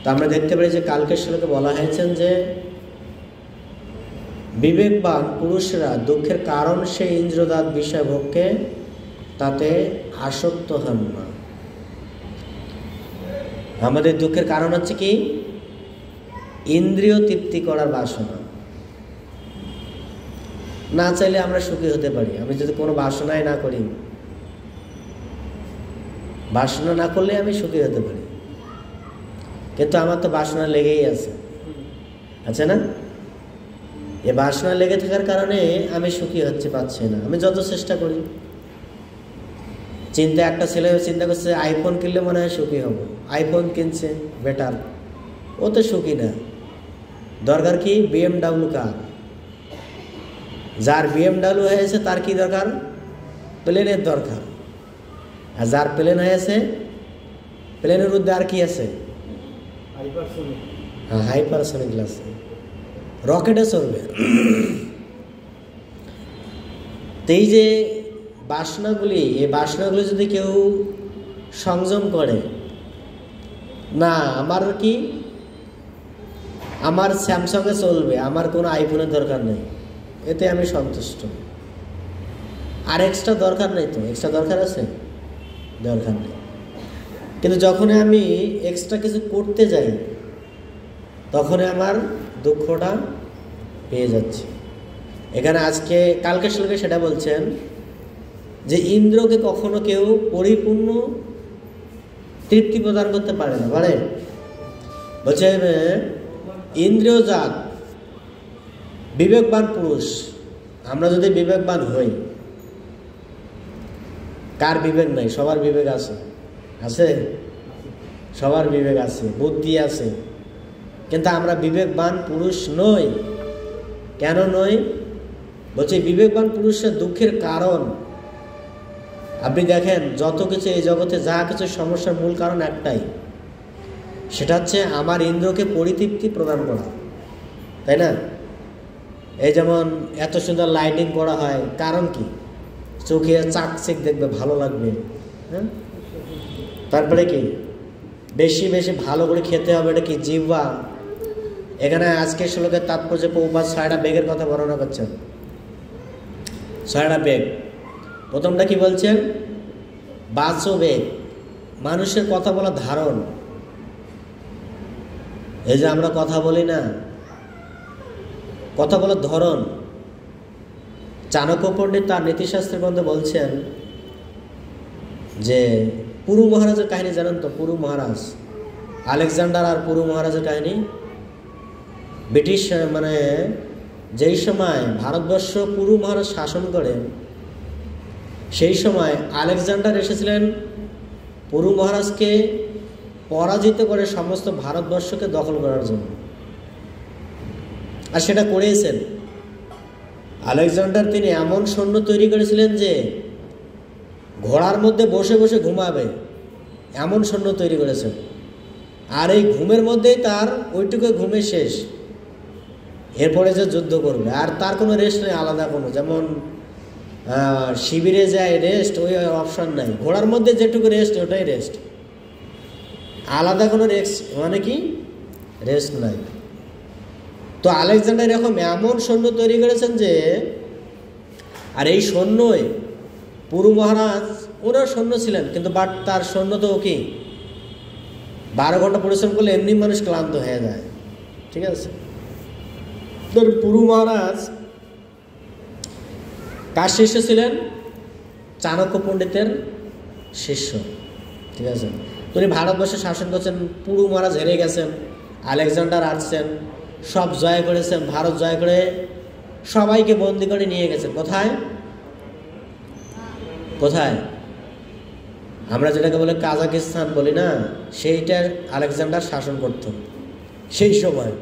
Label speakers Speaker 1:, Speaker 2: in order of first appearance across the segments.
Speaker 1: তো আমরা দেখতে পাই যে কালকের শ্লোকে বলা হয়েছেন যে বিবেকবান পুরুষরা দুঃখের কারণ সেই ইন্দ্রজাত বিষয় ভোগকে তাতে আসক্ত হন না। আমাদের দুঃখের কারণ হচ্ছে কি? ইন্দ্রিয় তৃপ্তি করার বাসনা। না চাইলে আমরা সুখী হতে পারি। আমি যদি কোনো বাসনাই না করি, বাসনা না করলে আমি সুখী হতে পারি, কিন্তু আমার তো বাসনা লেগেই আছে না? এই বাসনা লেগে থাকার কারণে আমি সুখী হচ্ছে পাচ্ছি না, আমি যত চেষ্টা করি। একটা ছেলে চিন্তা করছে আইফোন কিনলে মনে হয় সুখী হব, আইফোন কিনছে, বেটার, ও তো সুখী না। দরকার কি? BMW কার। যার BMW হয়েছে তার কি দরকার? প্লেনের দরকার। আর যার প্লেন হয়েছে, প্লেনের মধ্যে আর কি আছে? হাইপারসোনিক আছে, রকেটে চলবে। এই যে বাসনাগুলি, এই বাসনাগুলি যদি কেউ সংযম করে না, আমার কি, আমার স্যামসাংয়ে চলবে, আমার কোনো আইফোনের দরকার নেই, এতে আমি সন্তুষ্ট। আর এক্সট্রা দরকার নেই। তো এক্সট্রা দরকার আছে? দরকার নেই। কিন্তু যখন আমি এক্সট্রা কিছু করতে যাই, তখন আমার দুঃখটা পেয়ে যাচ্ছে। এখানে আজকে কালকে শ্লোকে সেটা বলছেন যে ইন্দ্রকে কখনো কেউ পরিপূর্ণ তৃপ্তি প্রদান করতে পারে না। পারে? বলছে ইন্দ্রিয়জাত বিবেকবান পুরুষ, আমরা যদি বিবেকবান হই, কার বিবেক নাই? সবার বিবেক আছে, আছে, সবার বিবেক আছে, বুদ্ধি আছে, কিন্তু আমরা বিবেকবান পুরুষ নই। কেন নই? বলছে বিবেকবান পুরুষের দুঃখের কারণ, আপনি দেখেন যত কিছু এই জগতে যা কিছু সমস্যার মূল কারণ একটাই, সেটা হচ্ছে আমার ইন্দ্রকে পরিতৃপ্তি প্রদান করা, তাই না? এই যেমন এত সুন্দর লাইটিং করা হয়, কারণ কি? চোখে চাকচিক দেখবে, ভালো লাগবে, হ্যাঁ? তারপরে কি? বেশি বেশি ভালো করে খেতে হবে, এটা কি? জিহ্বা। এখানে আজকের শ্লোকের তাৎপর্য প্রভুপাদ 6টা বেগের কথা বর্ণনা করছেন। 6টা বেগ। প্রথমটা কি বলছেন? বাচবেগ, মানুষের কথা বলার ধারণ। এই যে আমরা কথা বলি না, কথা বলার ধরন। চাণক্য পণ্ডিত তার নীতিশাস্ত্রের গ্রন্থে বলছেন যে পুরু মহারাজের কাহিনী জানেন তো? পুরু মহারাজ, আলেকজান্ডার আর পুরু মহারাজের কাহিনী। ব্রিটিশ মানে যেই সময় ভারতবর্ষ পুরু মহারাজ শাসন করেন, সেই সময় আলেকজান্ডার এসেছিলেন পুরু মহারাজকে পরাজিত করে সমস্ত ভারতবর্ষকে দখল করার জন্য। আর সেটা করেছেন আলেকজান্ডার। তিনি এমন সৈন্য তৈরি করেছিলেন যে ঘোড়ার মধ্যে বসে বসে ঘুমাবে, এমন সৈন্য তৈরি করেছেন। আর এই ঘুমের মধ্যেই তার ওইটুকু ঘুমে শেষ, এরপরে যে যুদ্ধ করবে। আর তার কোনো রেস্ট নেই আলাদা কোনো, যেমন শিবিরে যায় রেস্ট, ওই অপশন নাই। ঘোড়ার মধ্যে যেটুকু রেস্ট, ওটাই রেস্ট, আলাদা কোনো রেস্ট মানে কি রেস্ট নাই। তো আলেকজান্ডার এরকম এমন সৈন্য তৈরি করেছেন যে, আর এই সৈন্যই পুরু মহারাজ, ওনার সৈন্য ছিলেন, কিন্তু বাট তার সৈন্য তো কি 12 ঘন্টা পরিশ্রম করলে এমনি মানুষ ক্লান্ত হয়ে যায়, ঠিক আছে? পুরু মহারাজ কার শিষ্য ছিলেন? চাণক্য পণ্ডিতের শিষ্য, ঠিক আছে? তিনি ভারতবর্ষে শাসন করছেন। পুরু মহারাজ হেরে গেছেন, আলেকজান্ডার আসছেন, সব জয় করেছেন, ভারত জয় করে সবাইকে বন্দি করে নিয়ে গেছেন। কোথায়? কোথায়? আমরা যেটাকে বলে কাজাকিস্তান বলি না, সেইটার আলেকজান্ডার শাসন করত সেই সময়,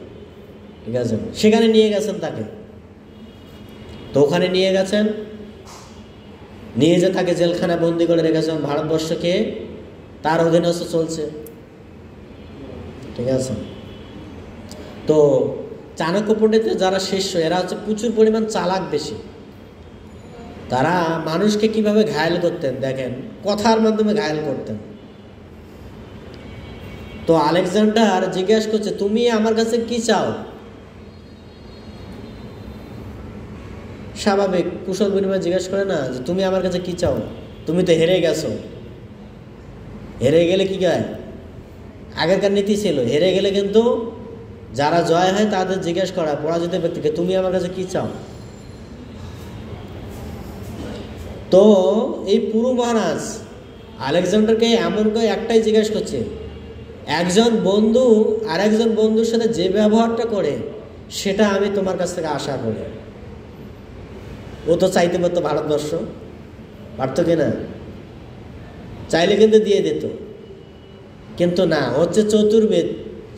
Speaker 1: ঠিক আছে? সেখানে নিয়ে গেছেন তাকে। তো ওখানে নিয়ে গেছেন, নিয়ে যে তাকে জেলখানা বন্দি করে রেখেছেন। ভারতবর্ষকে তার অধীনস্থ চলছে, ঠিক আছে? তো চাণক্য পণ্ডিতের যারা শিষ্য, এরা হচ্ছে প্রচুর পরিমাণ চালাক বেশি। তারা মানুষকে কিভাবে ঘায়েল করতেন দেখেন, কথার মাধ্যমে ঘায়েল করতেন। তো তো আলেকজান্ডার জিজ্ঞাসা করছে, তুমি আমার কাছে কি চাও? স্বাভাবিক কুশল বিনিময় জিজ্ঞাসা করে না যে তুমি আমার কাছে কি চাও, তুমি তো হেরে গেছো। হেরে গেলে কি গায়? আগেরকার নীতি ছিল, হেরে গেলে কিন্তু যারা জয় হয় তাদের জিজ্ঞাসা করা পরাজিত ব্যক্তিকে, তুমি আমার কাছে কি চাও? তো এই পুরো মহারাজ আলেকজান্ডারকে এমন করে একটাই জিজ্ঞাসা করছে, একজন বন্ধু আর একজন বন্ধুর সাথে যে ব্যবহারটা করে সেটা আমি তোমার কাছ থেকে আশা করি। ও তো চাইতে পারতো ভারতবর্ষ, পারত কিনা? চাইলে কিন্তু দিয়ে দিত, কিন্তু না, হচ্ছে চতুর্বেদ।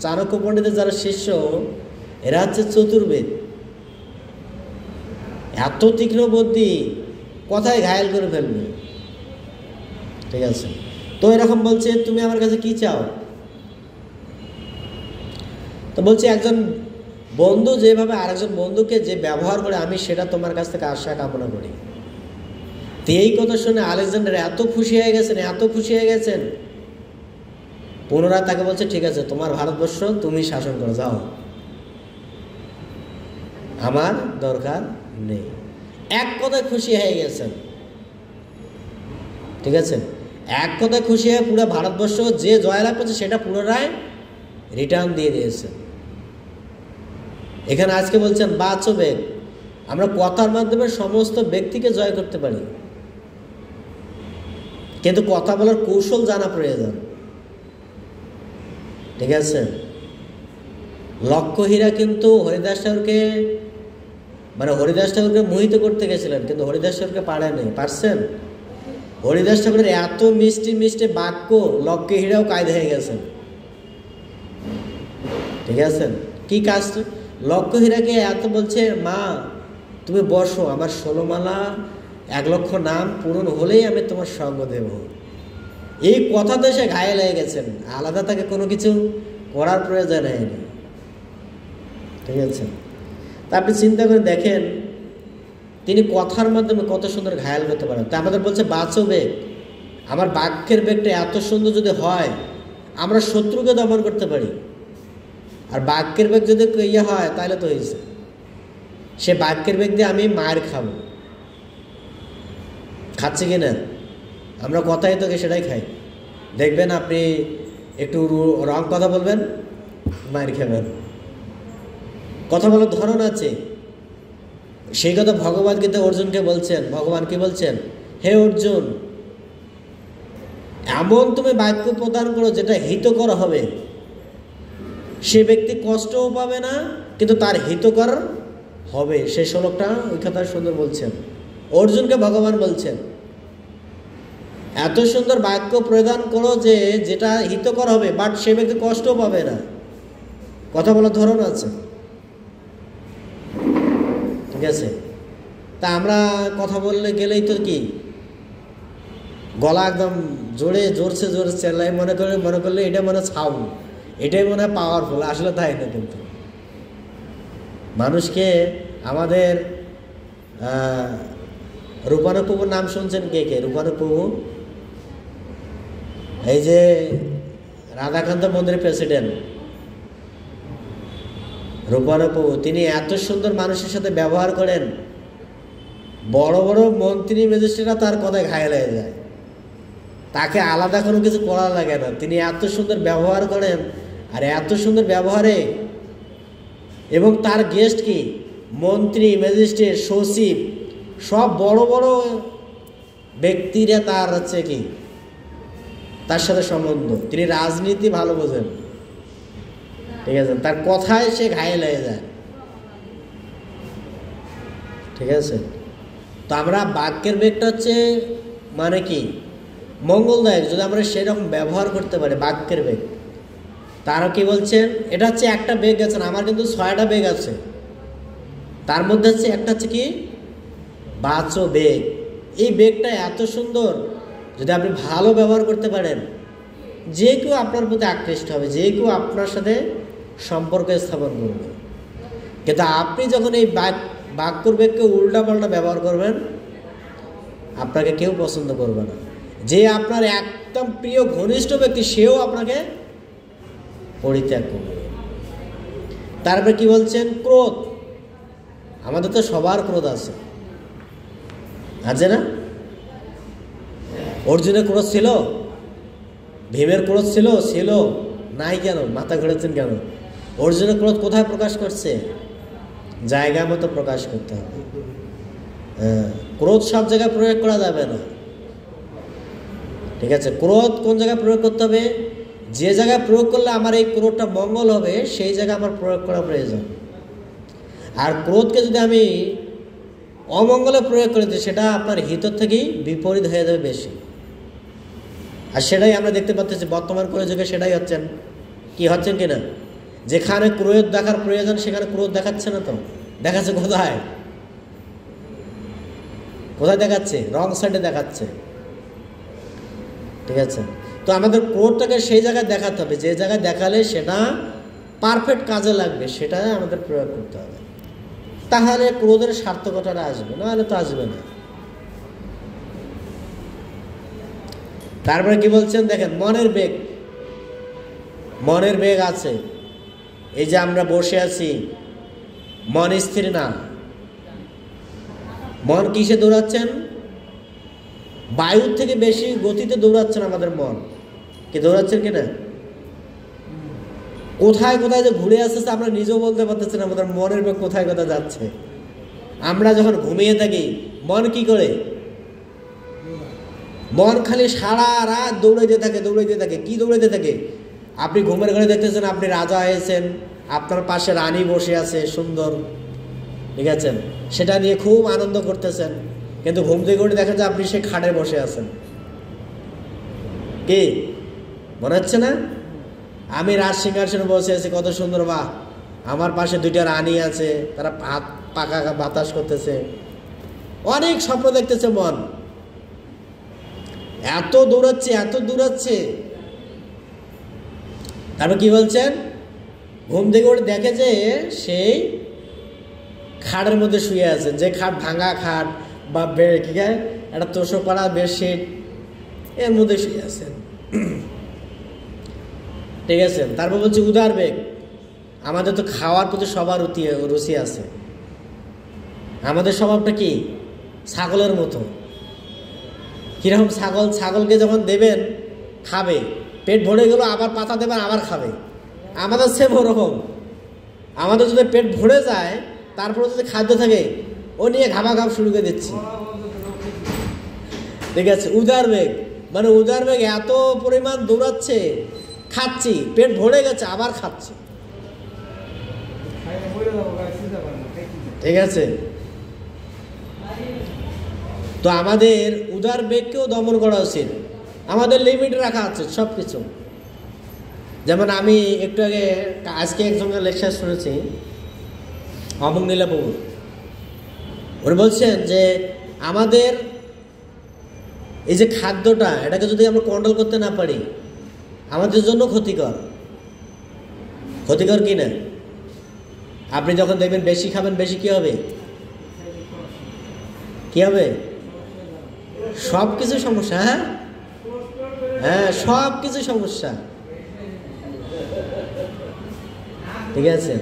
Speaker 1: চাণক্য পণ্ডিতের যারা শিষ্য এরা হচ্ছে চতুর্বেদ, এত তীক্ষ্ণ বুদ্ধি, কথায় ঘায়েল করে ফেলবে। ঠিক আছে, তো এরকম বলছে তুমি আমার কাছে কি চাও? তো বলছে একজন বন্ধু যেভাবে আরেকজন বন্ধুকে যে ব্যবহার করে আমি সেটা তোমার কাছ থেকে আশা কামনা করি। তো এই কথা শুনে আলেকজান্ডার এত খুশি হয়ে গেছেন, এত খুশি হয়ে গেছেন, পুনরায় তাকে বলছে ঠিক আছে, তোমার ভারতবর্ষ তুমি শাসন করো, যাও, আমার দরকার নেই। এক কথায় খুশি হয়ে গেছেন। ঠিক আছে, এক কথায় খুশি হয়ে পুরো ভারতবর্ষ যে জয়লাভ করছে সেটা পুনরায় রিটার্ন দিয়ে দিয়েছে। এখানে আজকে বলছেন বাচবেগ, আমরা কথার মাধ্যমে সমস্ত ব্যক্তিকে জয় করতে পারি, কিন্তু কথা বলার কৌশল জানা প্রয়োজন। ঠিক আছে, লক্ষ্যহীরা কিন্তু হরিদাস ঠাকুরকে মোহিত করতে গেছিলেন, কিন্তু হরিদাস ঠাকুরকে পারেনি। পারছেন? হরিদাস ঠাকুরের এত মিষ্টি মিষ্টি বাক্য লক্ষ্যহীরাও কায়দা হয়ে গেছেন। ঠিক আছে, কি কাজ? লক্ষ্যহীরাকে এত বলছে, মা তুমি বসো, আমার 16 মালা 1 লক্ষ নাম পূরণ হলেই আমি তোমার সঙ্গ দেব। এই কথাতে সে ঘায়েল হয়ে গেছেন, আলাদা তাকে কোনো কিছু করার প্রয়োজন হয়নি। ঠিক আছে, তা আপনি চিন্তা করে দেখেন তিনি কথার মাধ্যমে কত সুন্দর ঘায়েল করতে পারেন। তা আমাদের বলছে বাচবেগ, আমার বাক্যের বেগটা এত সুন্দর যদি হয় আমরা শত্রুকে দমন করতে পারি। আর বাক্যের বেগ যদি ইয়ে হয় তাহলে তো হয়েছে, সে বাক্যের বেগ দিয়ে আমি মায়ের খাবো। খাচ্ছি কি না? আমরা কথাই তোকে সেটাই খাই। দেখবেন আপনি একটু রং কথা বলবেন, মায়ের খাবেন। কথা বলার ধরন আছে, সেই কথা ভগবান গীতা অর্জুনকে বলছেন। ভগবান কি বলছেন? হে অর্জুন, এমন তুমি বাক্য প্রদান করো যেটা হিতকর হবে, সে ব্যক্তি কষ্টও পাবে না কিন্তু তার হিতকর হবে। সেই শ্লোকটা ওই কথা সুন্দর বলছেন, অর্জুনকে ভগবান বলছেন এত সুন্দর বাক্য প্রদান করো যে যেটা হিতকর হবে, বাট সে ব্যক্তি কষ্টও পাবে না। কথা বলার ধরন আছে। ঠিক আছে, তা আমরা কথা বললে গেলেই তো কি গলা একদম জোরছে চেল্লাই মনে করলে এটা মনে সাউন্ড, এটাই মনে হয় পাওয়ারফুল। আসলে তাই না, কিন্তু মানুষকে আমাদের রূপানক প্রভুর নাম শুনছেন কে কে? রূপানক প্রভু, এই যে রাধাকান্ত মন্দিরের প্রেসিডেন্ট রূপানক প্রভু, তিনি এত সুন্দর মানুষের সাথে ব্যবহার করেন, বড় বড় মন্ত্রী ম্যাজিস্ট্রেটরা তার কথায় ঘায়েল হয়ে যায়, তাকে আলাদা কোনো কিছু করা লাগে না। তিনি এত সুন্দর ব্যবহার করেন, আর এত সুন্দর ব্যবহারে, এবং তার গেস্ট কি মন্ত্রী ম্যাজিস্ট্রেট সচিব সব বড় বড় ব্যক্তিরা তার হচ্ছে কি তার সাথে সম্বন্ধ। তিনি রাজনীতি ভালো বোঝেন। ঠিক আছে, তার কথায় সে ঘায়েল হয়ে যায়। ঠিক আছে, তো আমরা বাক্যের বেগটা হচ্ছে মানে কি মঙ্গলদায়ক, যদি আমরা সেরকম ব্যবহার করতে পারি বাক্যের বেগ। তারও কি বলছেন, এটা হচ্ছে একটা বেগ আছেন, আমার কিন্তু 6টা বেগ আছে, তার মধ্যে হচ্ছে একটা হচ্ছে কি বাচবেগ। এই বেগটা এত সুন্দর, যদি আপনি ভালো ব্যবহার করতে পারেন যে কেউ আপনার প্রতি আকৃষ্ট হবে, যে কেউ আপনার সাথে সম্পর্ক স্থাপন করবে। কিন্তু আপনি যখন এই বাক্যর বেগকে উল্টাপাল্টা ব্যবহার করবেন, আপনাকে কেউ পছন্দ করবে না। যে আপনার একদম প্রিয় ঘনিষ্ঠ ব্যক্তি সেও আপনাকে পরিত্যাগ করবে। তারপরে কি বলছেন? ক্রোধ। আমাদের তো সবার ক্রোধ আছে না? অর্জুনের ক্রোধ ছিল, ভীমের ক্রোধ ছিল নাই কেন? মাথা ঘুরেছেন কেন? অর্জুনের ক্রোধ কোথায় প্রকাশ করছে? জায়গা মতো প্রকাশ করতে হবে। ক্রোধ সব জায়গায় প্রয়োগ করা যাবে না, ঠিক আছে? ক্রোধ কোন জায়গায় প্রয়োগ করতে হবে? যে জায়গায় প্রয়োগ করলে আমার এই ক্রোধটা মঙ্গল হবে সেই জায়গায় আমার প্রয়োগ করা প্রয়োজন। আর ক্রোধকে যদি আমি অমঙ্গলে প্রয়োগ করে দিই, সেটা আপনার হিতর থেকেই বিপরীত হয়ে যাবে বেশি। আর সেটাই আমরা দেখতে পাচ্ছি বর্তমান যুগে, সেটাই হচ্ছেন। কি হচ্ছেন কিনা? যেখানে ক্রোধ দেখার প্রয়োজন সেখানে ক্রোধ দেখাচ্ছে না, তো দেখাচ্ছে কোথায়? দেখাচ্ছে? রং সাইডে দেখাচ্ছে, ঠিক আছে? তো আমাদের ক্রোধটাকে সেই জায়গায় দেখাতে হবে, যে জায়গায় দেখালে সেটা পারফেক্ট কাজে লাগবে, সেটা আমাদের প্রয়োগ করতে হবে। তাহলে ক্রোধের সার্থকতাটা আসবে, নাহলে তো আসবে না। তারপরে কি বলছেন দেখেন, মনের বেগ আছে। এই যে আমরা বসে আছি, মন স্থির না। মন কিসে দৌড়াচ্ছেন? বায়ুর থেকে বেশি গতিতে দৌড়াচ্ছেন আমাদের মন। কি দৌড়াচ্ছেন কিনা? কোথায় কোথায় যে ঘুরে আসতেছে আমরা নিজেও বলতে পারতেছি না আমাদের মনের বেগ কোথায় কোথায় যাচ্ছে। আমরা যখন ঘুমিয়ে থাকি, মন কি করে? মন খালি সারা রাত দৌড়াইতে থাকে। কি দৌড়াইতে থাকে? আপনি ঘুমের ঘরে দেখতেছেন আপনি রাজা হয়েছেন, আপনার পাশে রানী বসে আছে সুন্দর, ঠিক আছে? সেটা নিয়ে খুব আনন্দ করতেছেন, কিন্তু ঘুম থেকে উঠে দেখা যায় আপনি সেই খাটে বসে আছেন। কি মনে হচ্ছে না? আমি রাজ সিংহাসনে বসে আছি, কত সুন্দর, বাহ, আমার পাশে দুইটা রানী আছে, তারা পাকা বাতাস করতেছে, অনেক স্বপ্ন দেখতেছে মন। এত দৌড়াচ্ছে। তারপর কি বলছেন? ঘুম থেকে উঠে দেখে যে সেই খাটের মধ্যে শুয়ে আছে, যে খাট ভাঙা খাট বা কি গায়ে একটা তোষক করা বেডশিট, এর মধ্যে শুয়ে আছেন, ঠিক আছে? তারপর বলছে উদার বেগ। আমাদের তো খাওয়ার প্রতি সবার রুচি আছে। আমাদের স্বভাবটা কি? ছাগলের মতো। কিরকম? ছাগলকে যখন দেবেন খাবে, পেট ভরে গেল, আবার পাতা দেবেন, আবার খাবে। আমাদের সেম ওরকম। আমাদের যদি পেট ভরে যায়, তারপরে যদি খাদ্য থাকে, ও নিয়ে ঘামাঘাম শুরু করে দিচ্ছি, ঠিক আছে? উদার বেগ মানে উদার বেগ এত পরিমাণ দৌড়াচ্ছে, খাচ্ছি, পেট ভরে গেছে, আবার খাচ্ছি, ঠিক আছে? তো আমাদের উদার বেগকেও দমন করা উচিত। আমাদের লিমিট রাখা আছে সব কিছু। যেমন আমি একটু আগে আজকে একজনের লেকচার শুনেছি, অমং নীলাবাবু। উনি বলছেন যে আমাদের এই যে খাদ্যটা, এটাকে যদি আমরা কন্ট্রোল করতে না পারি, আমাদের জন্য ক্ষতিকর কি না? আপনি যখন দেখবেন বেশি খাবেন, বেশি কি হবে? সব কিছু সমস্যা। হ্যাঁ, সব কিছু সমস্যা, ঠিক আছে?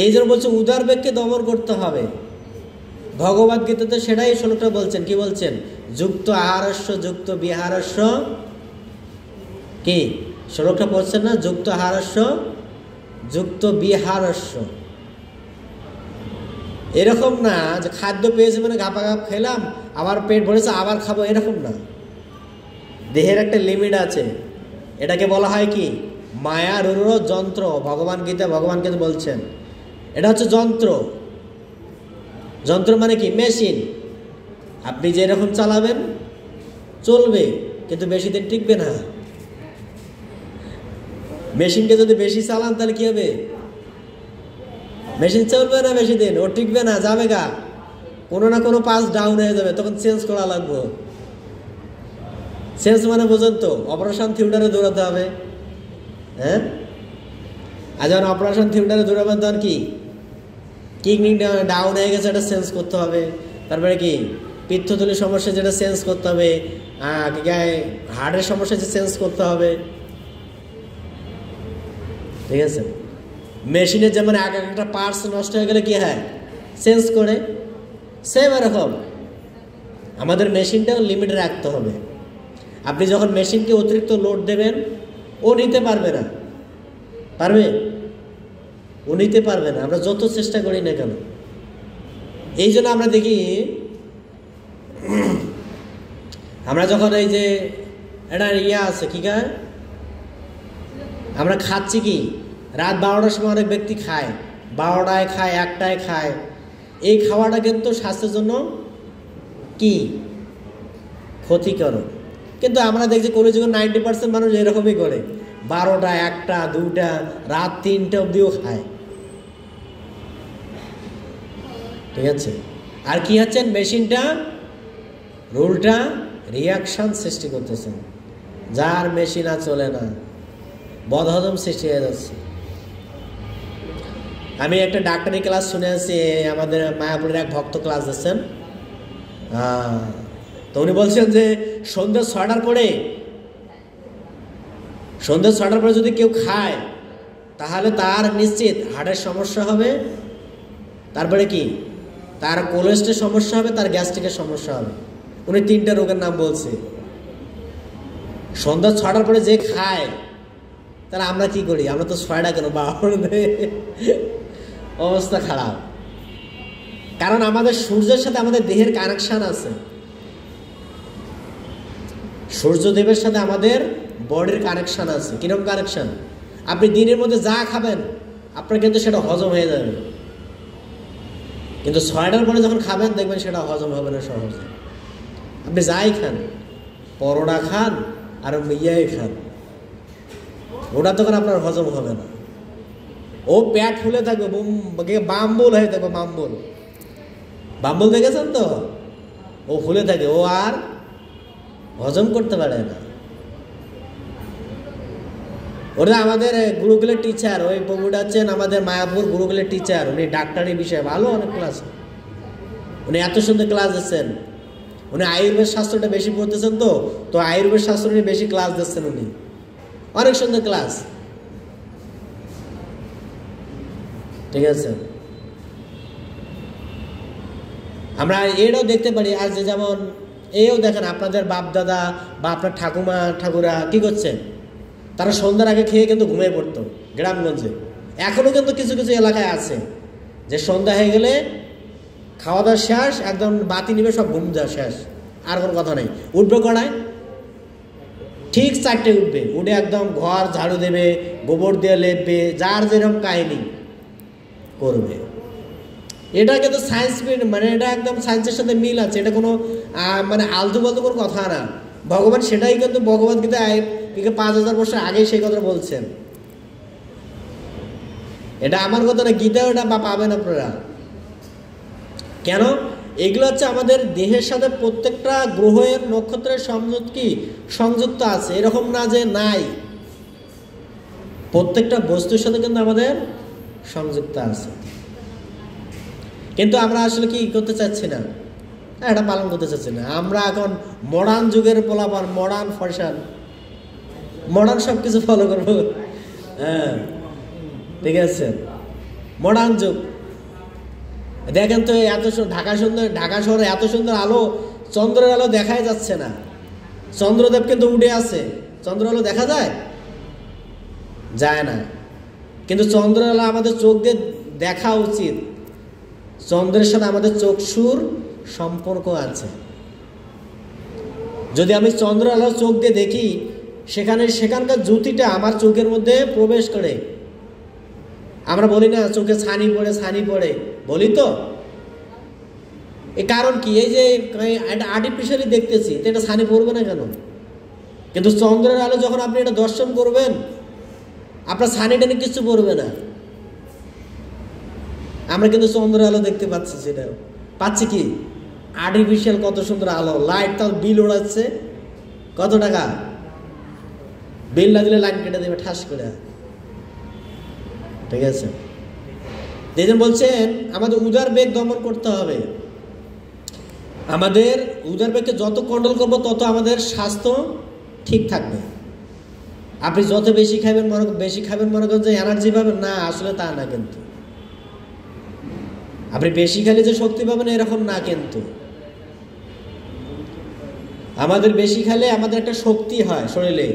Speaker 1: এই জন্য বলছে উদার বেগকে দমন করতে হবে। ভগবদ গীতাতে সেটাই শ্লোকটা বলছেন। কি বলছেন? যুক্ত আহারস্য যুক্ত বিহারস্য। কি শ্লোকটা পড়ছেন না? যুক্ত আহারস্য যুক্ত বিহারস্য। এরকম না যে খাদ্য পেয়েছে মানে ঘাপাঘাপ খেলাম, আবার পেট ভরেছে আবার খাবো, এরকম না। দেহের একটা লিমিট আছে। এটাকে বলা হয় কি? মায়ার যন্ত্র। ভগবান গীতা বলছেন এটা হচ্ছে যন্ত্র মানে কি? মেশিন। আপনি যেরকম চালাবেন চলবে, কিন্তু বেশি দিন টিকবে না। মেশিনকে যদি বেশি চালান তাহলে কি হবে? মেশিন চলবে না বেশি দিন, ও টিকবে না, যাবে গা, কোনো না কোনো পাস ডাউন হয়ে যাবে, তখন চেঞ্জ করা লাগবে। চেঞ্জ মানে বোঝেন তো, অপারেশন থিয়েটারে দৌড়াতে হবে। হ্যাঁ, আর যখন অপারেশন থিয়েটারে দৌড়াবেন তখন কি কিডনি ডাউন হয়ে গেছে, এটা চেঞ্জ করতে হবে। তারপরে কি পিত্তথলির সমস্যা, যেটা চেঞ্জ করতে হবে। হার্টের সমস্যা, যে চেঞ্জ করতে হবে। ঠিক আছে? মেশিনের যেমন একটা পার্টস নষ্ট হয়ে গেলে কি হয়, চেঞ্জ করে, সেম এরকম আমাদের মেশিনটাও লিমিটে রাখতে হবে। আপনি যখন মেশিনকে অতিরিক্ত লোড দেবেন, ও নিতে পারবে না। পারবে? ও নিতে পারবে না, আমরা যত চেষ্টা করি না কেন। এই জন্য আমরা দেখি, আমরা যখন এই যে এটা আছে কি গায়, আমরা খাচ্ছি কি, রাত 12টার সময় অনেক ব্যক্তি খায়, 12টায় খায়, 1টায় খায়। এই খাওয়াটা কিন্তু স্বাস্থ্যের জন্য কি ক্ষতিকর। কিন্তু আমরা দেখছি কোনো যখন 90% মানুষ এরকমই করে, 12টা, 1টা, 2টা, রাত 3টা অবধিও খায়। ঠিক আছে? আর কি হচ্ছে, মেশিনটা রুলটা রিয়াকশন সৃষ্টি করতেছে, যার মেশিন আর চলে না, বদহজম সৃষ্টি হয়ে যাচ্ছে। আমি একটা ডাক্তারি ক্লাস শুনে আছি, আমাদের মায়াপুরের এক ভক্ত ক্লাস দিচ্ছেন। তো উনি বলছেন যে সন্ধ্যা 6টার পরে যদি কেউ খায়, তাহলে তার নিশ্চিত হার্টের সমস্যা হবে, তারপরে কি তার কোলেস্ট্রলের সমস্যা হবে, তার গ্যাস্ট্রিকের সমস্যা হবে। উনি 3টা রোগের নাম বলছে। সন্ধ্যা 6টার পরে যে খায়, তাহলে আমরা কি করি? আমরা তো 6টা কেন, 12 অবস্থা খারাপ। কারণ আমাদের সূর্যের সাথে আমাদের দেহের কানেকশন আছে, সূর্যদেবের সাথে আমাদের বডির কানেকশন আছে। কিরকম কানেকশন? আপনি দিনের মধ্যে যা খাবেন আপনার কিন্তু সেটা হজম হয়ে যাবে, কিন্তু 6টার পরে যখন খাবেন দেখবেন সেটা হজম হবে না সহজে। আপনি যাই খান, পরোটা খান আর ইয়াই খান, ওটা তখন আপনার হজম হবে না। ও পেট ফুলে থাকবে, বাম্বুল হয়ে থাকবে, বাম্বুল দেখেছেন তো? ও ফুলে থাকে, ও আর হজম করতে পারে না। ওরা আমাদের গুরুকুলের টিচার, ওই প্রভুটা হচ্ছেন আমাদের মায়াপুর গুরুকুলের টিচার। উনি ডাক্তারি বিষয়ে ভালো, অনেক ক্লাস, উনি এত সুন্দর ক্লাস দিচ্ছেন। উনি আয়ুর্বেদ শাস্ত্রটা বেশি পড়তেছেন, তো আয়ুর্বেদ শাস্ত্র নিয়ে বেশি ক্লাস দিচ্ছেন উনি, অনেক সুন্দর ক্লাস। ঠিক আছে? আমরা এটাও দেখতে পারি, আজ যেমন এও দেখেন আপনাদের বাপ দাদা বা আপনার ঠাকুমা ঠাকুরা কি করছেন, তারা সন্ধ্যার আগে খেয়ে কিন্তু ঘুমিয়ে পড়তো গ্রামগঞ্জে। এখনও কিন্তু কিছু কিছু এলাকায় আছে যে সন্ধ্যা হয়ে গেলে খাওয়া দাওয়া শেষ, একদম বাতি নিবে, সব ঘুম যাওয়া শেষ, আর কোনো কথা নেই। উঠবে কড়ায়, ঠিক 4টে উঠবে, উঠে একদম ঘর ঝাড়ু দেবে, গোবর দিয়ে লেপবে, যার যেরকম কাহিনী করবে। এটা কিন্তু সায়েন্স, মানে এটা একদম সায়েন্সের সাথে মিল আছে, এটা কোনো মানে আলতু ফালতু কোনো কথা না। ভগবান সেটাই কিন্তু ভগবদ্গীতায় 5000 বছর আগেই সেই কথা বলছেন। এটা আমার কথা না, গীতা ওটা বা পাবেন আপনারা। কেন? এগুলো হচ্ছে আমাদের দেহের সাথে প্রত্যেকটা গ্রহের নক্ষত্রের সংযুক্ত আছে, এরকম না যে নাই। প্রত্যেকটা বস্তুর সাথে কিন্তু আমাদের সংযুক্ত আছে, কিন্তু আমরা আসলে কি করতে চাচ্ছি না, এটা পালন করতে চাচ্ছি না। আমরা এখন মডার্ন যুগের পোলাপান, মডার্ন ফ্যাশন, মডার্ন সব কিছু ফলো করবো। হ্যাঁ, ঠিক আছে, মডার্ন যুগ। দেখেন তো এত ঢাকা শহরে এত সুন্দর আলো, চন্দ্রের আলো দেখাই যাচ্ছে না। চন্দ্রদেব কিন্তু উঠে আছে, চন্দ্র আলো দেখা যায় না। কিন্তু চন্দ্র আলো আমাদের চোখ দিয়ে দেখা উচিত। চন্দ্রের সাথে আমাদের চক্ষুর সম্পর্ক আছে। যদি আমি চন্দ্র আলো চোখ দিয়ে দেখি, সেখানকার জ্যোতিটা আমার চোখের মধ্যে প্রবেশ করে। আমরা বলি না চোখে ছানি পড়ে, বলি তো। এর কারণ কি? এই যে এটা আর্টিফিশিয়ালি দেখতেছি, তো এটা ছানি পড়বে না কেন? কিন্তু চন্দ্রের আলো যখন আপনি এটা দর্শন করবেন, আপনার ছানি টানি কিছু পড়বে না। আমরা কিন্তু চন্দ্রের আলো দেখতে পাচ্ছি, সেটা পাচ্ছি কি আর্টিফিশিয়াল কত সুন্দর আলো, লাইট, তার বিল ওড়াচ্ছে। কত টাকা বিল না দিলে লাইন কেটে দেবে ঠাস করে। ঠিক আছে? যেজন বলছেন আমাদের উদার বেগ দমন করতে হবে। আমাদের উদার বেগকে যত কন্ট্রোল করবো তত আমাদের স্বাস্থ্য ঠিক থাকবে। আপনি যত বেশি খাবেন মনে করেন যে এনার্জি পাবেন, না, আসলে তা না। কিন্তু আপনি বেশি খেলে যে শক্তি পাবেন এরকম না। কিন্তু আমাদের বেশি খেলে আমাদের একটা শক্তি হয় শরীরে,